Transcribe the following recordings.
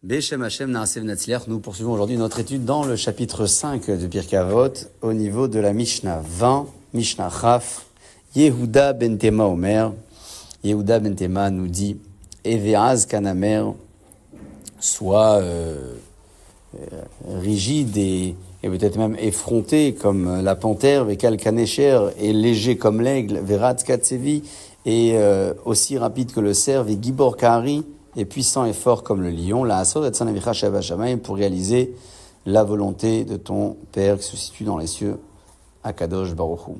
Beshem Hashem Naasev Natzliach, nous poursuivons aujourd'hui notre étude dans le chapitre 5 de Pirkei Avot, au niveau de la Mishnah 20, Mishnah Chaf, Yehuda ben Tema Omer. Yehuda ben Tema nous dit, Eveaz Kanamer, soit rigide et peut-être même effronté comme la panthère, Vekal Kanesher, et léger comme l'aigle, Veratz Katsevi, et aussi rapide que le cerf, et Gibor Kahari, et puissant et fort comme le lion, la Asor et Tzanavicha Shabbat Shamayim, pour réaliser la volonté de ton Père qui se situe dans les cieux, Akadosh Baruch Hu.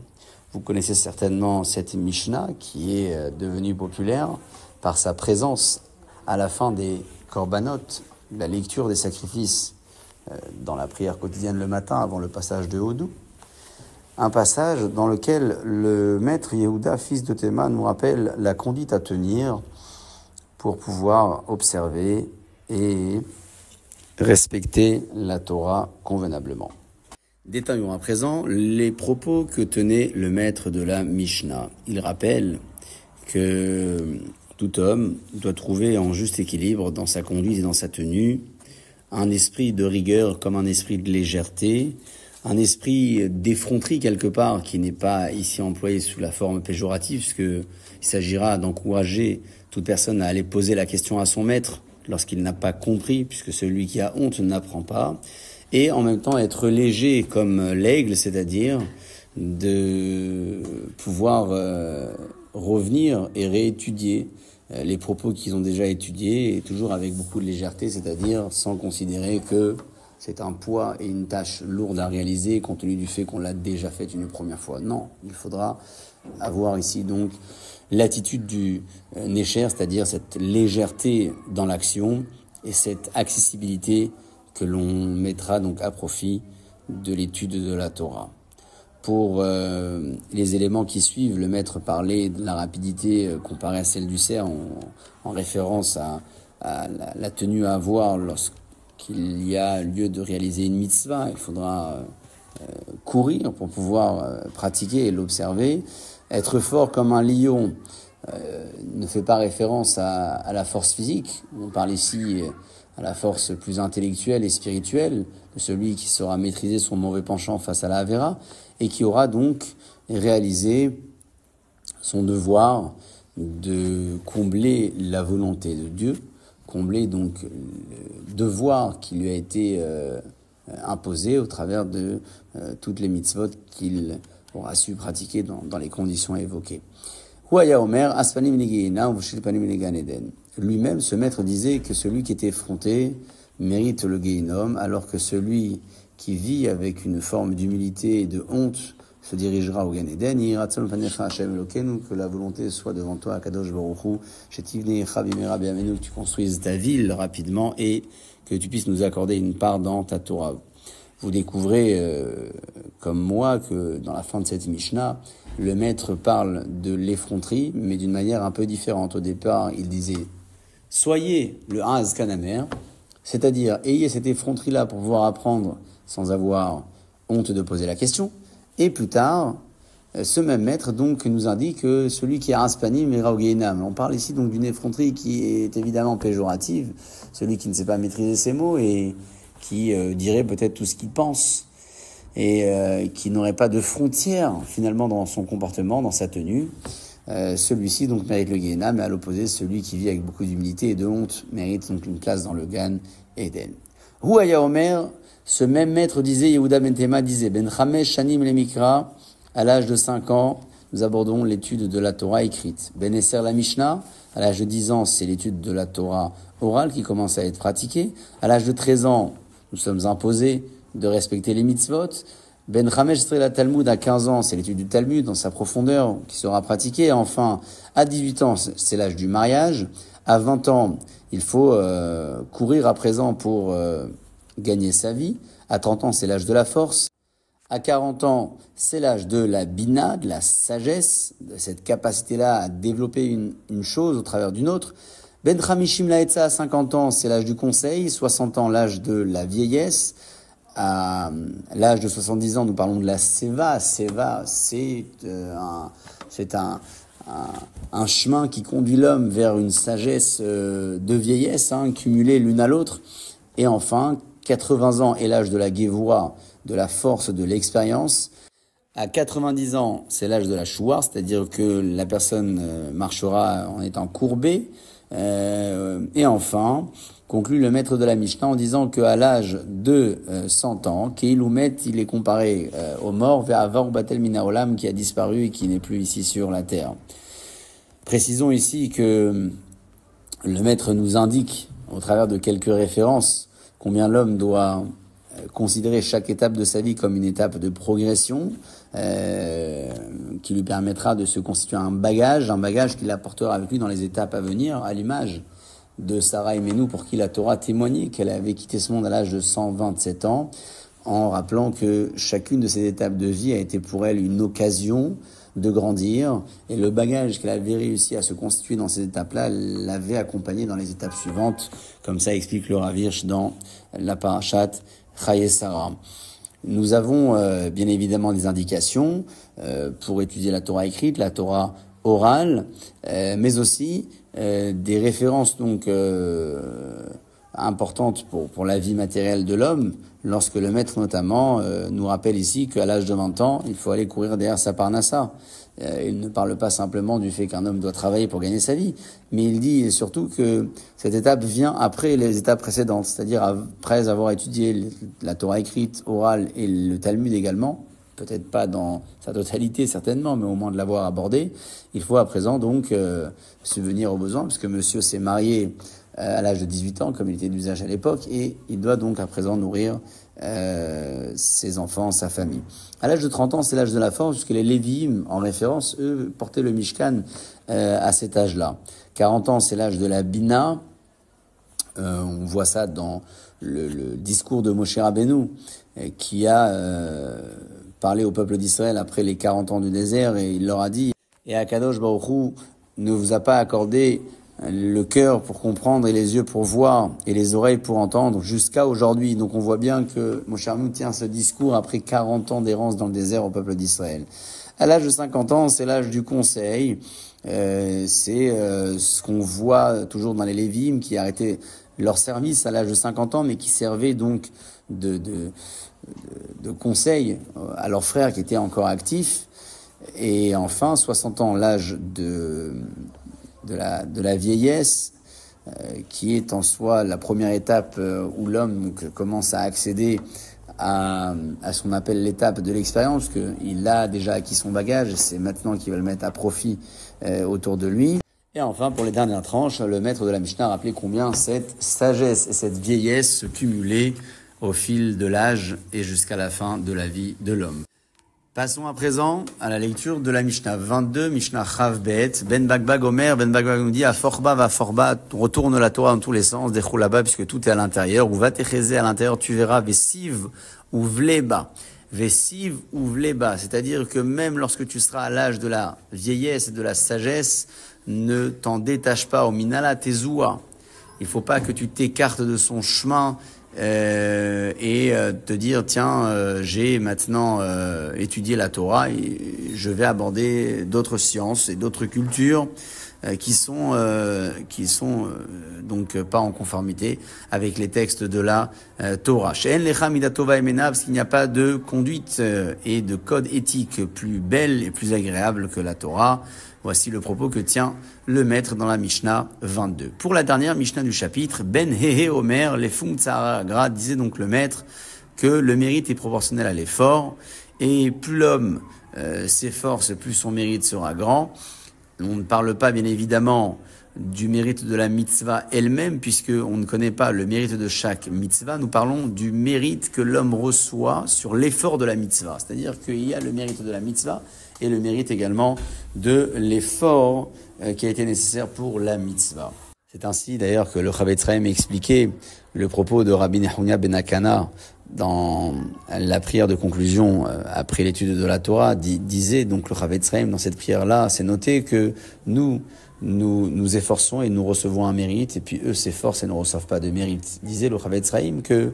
Vous connaissez certainement cette Mishnah qui est devenue populaire par sa présence à la fin des Korbanot, la lecture des sacrifices dans la prière quotidienne le matin avant le passage de Hodou. Un passage dans lequel le maître Yehuda, fils de Tema, nous rappelle la conduite à tenir pour pouvoir observer et respecter la Torah convenablement. Détaillons à présent les propos que tenait le maître de la Mishnah. Il rappelle que tout homme doit trouver en juste équilibre dans sa conduite et dans sa tenue un esprit de rigueur comme un esprit de légèreté, un esprit d'effronterie quelque part qui n'est pas ici employé sous la forme péjorative, puisqu'il s'agira d'encourager toute personne à aller poser la question à son maître lorsqu'il n'a pas compris, puisque celui qui a honte n'apprend pas, et en même temps être léger comme l'aigle, c'est-à-dire de pouvoir revenir et réétudier les propos qu'ils ont déjà étudiés, et toujours avec beaucoup de légèreté, c'est-à-dire sans considérer que c'est un poids et une tâche lourde à réaliser compte tenu du fait qu'on l'a déjà fait une première fois. Non, il faudra avoir ici donc l'attitude du Nécher, c'est-à-dire cette légèreté dans l'action et cette accessibilité que l'on mettra donc à profit de l'étude de la Torah. Pour les éléments qui suivent, le maître parlait de la rapidité comparée à celle du cerf en référence à la tenue à avoir lorsqu'il y a lieu de réaliser une mitzvah. Il faudra courir pour pouvoir pratiquer et l'observer. Être fort comme un lion ne fait pas référence à la force physique. On parle ici à la force plus intellectuelle et spirituelle de celui qui saura maîtriser son mauvais penchant face à la Avera et qui aura donc réalisé son devoir de combler la volonté de Dieu, combler donc le devoir qui lui a été imposé au travers de toutes les mitzvot qu'il aura su pratiquer dans les conditions évoquées. Lui-même, ce maître disait que celui qui était effronté mérite le Gehinnom, alors que celui qui vit avec une forme d'humilité et de honte se dirigera au Gan Eden. Que la volonté soit devant toi, Kadosh Baruch Hu, que tu construises ta ville rapidement et que tu puisses nous accorder une part dans ta Torah. Vous découvrez, comme moi, que dans la fin de cette Mishnah, le maître parle de l'effronterie, mais d'une manière un peu différente. Au départ, il disait « Soyez le Haz Kanamer », c'est-à-dire ayez cette effronterie-là pour pouvoir apprendre sans avoir honte de poser la question. Et plus tard, ce même maître donc nous indique que celui qui a Aspanim ira au Gehinnom. On parle ici donc d'une effronterie qui est évidemment péjorative, celui qui ne sait pas maîtriser ses mots et qui dirait peut-être tout ce qu'il pense et qui n'aurait pas de frontières finalement dans son comportement, dans sa tenue. Celui-ci donc mérite le Gehinnom, mais à l'opposé, celui qui vit avec beaucoup d'humilité et de honte mérite donc une place dans le Gan Eden. Rouaya Omer, ce même maître disait, Yehuda ben Tema disait, Ben Chamesh Shanim le Mikra, à l'âge de 5 ans, nous abordons l'étude de la Torah écrite. Ben Esser la Mishnah, à l'âge de 10 ans, c'est l'étude de la Torah orale qui commence à être pratiquée. À l'âge de 13 ans, nous sommes imposés de respecter les mitzvot. Ben Chamesh Esser la Talmud, à 15 ans, c'est l'étude du Talmud dans sa profondeur qui sera pratiquée. Enfin, à 18 ans, c'est l'âge du mariage. À 20 ans, il faut courir à présent pour gagner sa vie. À 30 ans, c'est l'âge de la force. À 40 ans, c'est l'âge de la bina, de la sagesse, de cette capacité-là à développer une chose au travers d'une autre. Ben Chamishim Laetza, à 50 ans, c'est l'âge du conseil. 60 ans, l'âge de la vieillesse. À l'âge de 70 ans, nous parlons de la seva. Seva, c'est un chemin qui conduit l'homme vers une sagesse de vieillesse, cumulée l'une à l'autre. Et enfin, 80 ans est l'âge de la Gévoura, de la force, de l'expérience. À 90 ans, c'est l'âge de la Chouar, c'est-à-dire que la personne marchera en étant courbée. Et enfin, conclut le maître de la Mishnah en disant qu'à l'âge de 100 ans, Keiloumet, il est comparé au mort, Ve'avar Batel Minaolam, qui a disparu et qui n'est plus ici sur la terre. Précisons ici que le maître nous indique, au travers de quelques références, combien l'homme doit considérer chaque étape de sa vie comme une étape de progression qui lui permettra de se constituer un bagage qu'il apportera avec lui dans les étapes à venir, à l'image de Sarah et Menou, pour qui la Torah témoignait qu'elle avait quitté ce monde à l'âge de 127 ans, en rappelant que chacune de ces étapes de vie a été pour elle une occasion de grandir, et le bagage qu'elle avait réussi à se constituer dans ces étapes-là l'avait accompagnée dans les étapes suivantes, comme ça explique le Rav Hirsch dans la parashat Chaye Sarah. Nous avons bien évidemment des indications pour étudier la Torah écrite, la Torah orale, mais aussi des références donc importantes pour la vie matérielle de l'homme, lorsque le maître notamment nous rappelle ici qu'à l'âge de 20 ans, il faut aller courir derrière sa parnassa. Il ne parle pas simplement du fait qu'un homme doit travailler pour gagner sa vie, mais il dit surtout que cette étape vient après les étapes précédentes, c'est-à-dire après avoir étudié la Torah écrite, orale et le Talmud également, peut-être pas dans sa totalité certainement, mais au moins de l'avoir abordé. Il faut à présent donc subvenir aux besoins, puisque monsieur s'est marié à l'âge de 18 ans, comme il était d'usage à l'époque, et il doit donc à présent nourrir ses enfants, sa famille. À l'âge de 30 ans, c'est l'âge de la force, puisque les Lévi'im, en référence, eux, portaient le Mishkan à cet âge-là. 40 ans, c'est l'âge de la Bina. On voit ça dans le discours de Moshe Rabbeinu, qui a parlé au peuple d'Israël après les 40 ans du désert, et il leur a dit « Et Akadosh Baruch Hu ne vous a pas accordé le cœur pour comprendre et les yeux pour voir et les oreilles pour entendre jusqu'à aujourd'hui. » Donc on voit bien que Moshe Rabbeinu tient ce discours après 40 ans d'errance dans le désert au peuple d'Israël. À l'âge de 50 ans, c'est l'âge du conseil. C'est ce qu'on voit toujours dans les Lévi'im qui arrêtaient leur service à l'âge de 50 ans, mais qui servaient donc de conseil à leurs frères qui étaient encore actifs. Et enfin, 60 ans, l'âge de la vieillesse, qui est en soi la première étape où l'homme commence à accéder à ce qu'on appelle l'étape de l'expérience, parce qu'il a déjà acquis son bagage, et c'est maintenant qu'il va le mettre à profit autour de lui. Et enfin, pour les dernières tranches, le maître de la Mishnah a rappelé combien cette sagesse et cette vieillesse se cumulaient au fil de l'âge et jusqu'à la fin de la vie de l'homme. Passons à présent à la lecture de la Mishnah 22, Mishnah Chav Bet. Ben Bagbag Omer, Ben Bagbag nous dit, à Forba va Forba, retourne la Torah dans tous les sens, des là-bas, puisque tout est à l'intérieur, ou va Techézé à l'intérieur, tu verras, Vesiv ou Vleba. Vesiv ou Vleba, c'est-à-dire que même lorsque tu seras à l'âge de la vieillesse et de la sagesse, ne t'en détache pas au Minala Tezoua. Il faut pas que tu t'écartes de son chemin et te dire tiens j'ai maintenant étudié la Torah et je vais aborder d'autres sciences et d'autres cultures qui sont donc pas en conformité avec les textes de la Torah. She'en lecha midatova emena, parce qu'il n'y a pas de conduite et de code éthique plus belle et plus agréable que la Torah. Voici le propos que tient le maître dans la Mishnah 22. Pour la dernière Mishnah du chapitre, Ben Hehe Omer, les Gra, disait donc le maître que le mérite est proportionnel à l'effort, et plus l'homme s'efforce, plus son mérite sera grand. On ne parle pas bien évidemment du mérite de la mitzvah elle-même, puisque on ne connaît pas le mérite de chaque mitzvah. Nous parlons du mérite que l'homme reçoit sur l'effort de la mitzvah. C'est-à-dire qu'il y a le mérite de la mitzvah et le mérite également de l'effort qui a été nécessaire pour la mitzvah. C'est ainsi d'ailleurs que le Chavetz Chaim expliquait le propos de Rabbi Nehunya ben Akana dans la prière de conclusion après l'étude de la Torah. Disait donc le Chavetz Chaim dans cette prière-là, c'est noté que nous efforçons et nous recevons un mérite, et puis eux s'efforcent et ne reçoivent pas de mérite. Disait le Chavetz Chaim que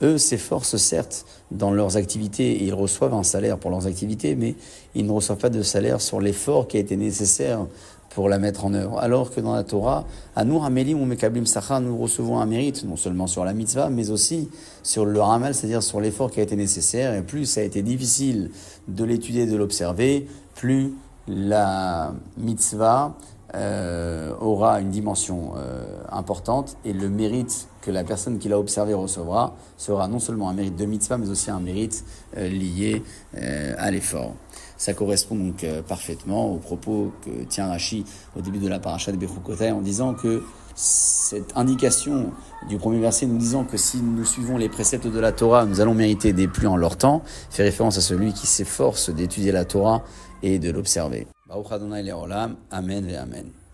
eux s'efforcent certes dans leurs activités et ils reçoivent un salaire pour leurs activités, mais ils ne reçoivent pas de salaire sur l'effort qui a été nécessaire pour la mettre en œuvre. Alors que dans la Torah, à nous, Hamelim ou Mekablim Sachar, nous recevons un mérite, non seulement sur la mitzvah, mais aussi sur le Ramal, c'est-à-dire sur l'effort qui a été nécessaire. Et plus ça a été difficile de l'étudier, de l'observer, plus la mitzvah aura une dimension importante et le mérite que la personne qui l'a observé recevra sera non seulement un mérite de mitzvah, mais aussi un mérite lié à l'effort. Ça correspond donc parfaitement aux propos que tient Rashi au début de la paracha de Bechukotai en disant que cette indication du premier verset nous disant que si nous suivons les préceptes de la Torah, nous allons mériter des pluies en leur temps, fait référence à celui qui s'efforce d'étudier la Torah et de l'observer. Baruch Adonai Le'olam, Amen ve Amen.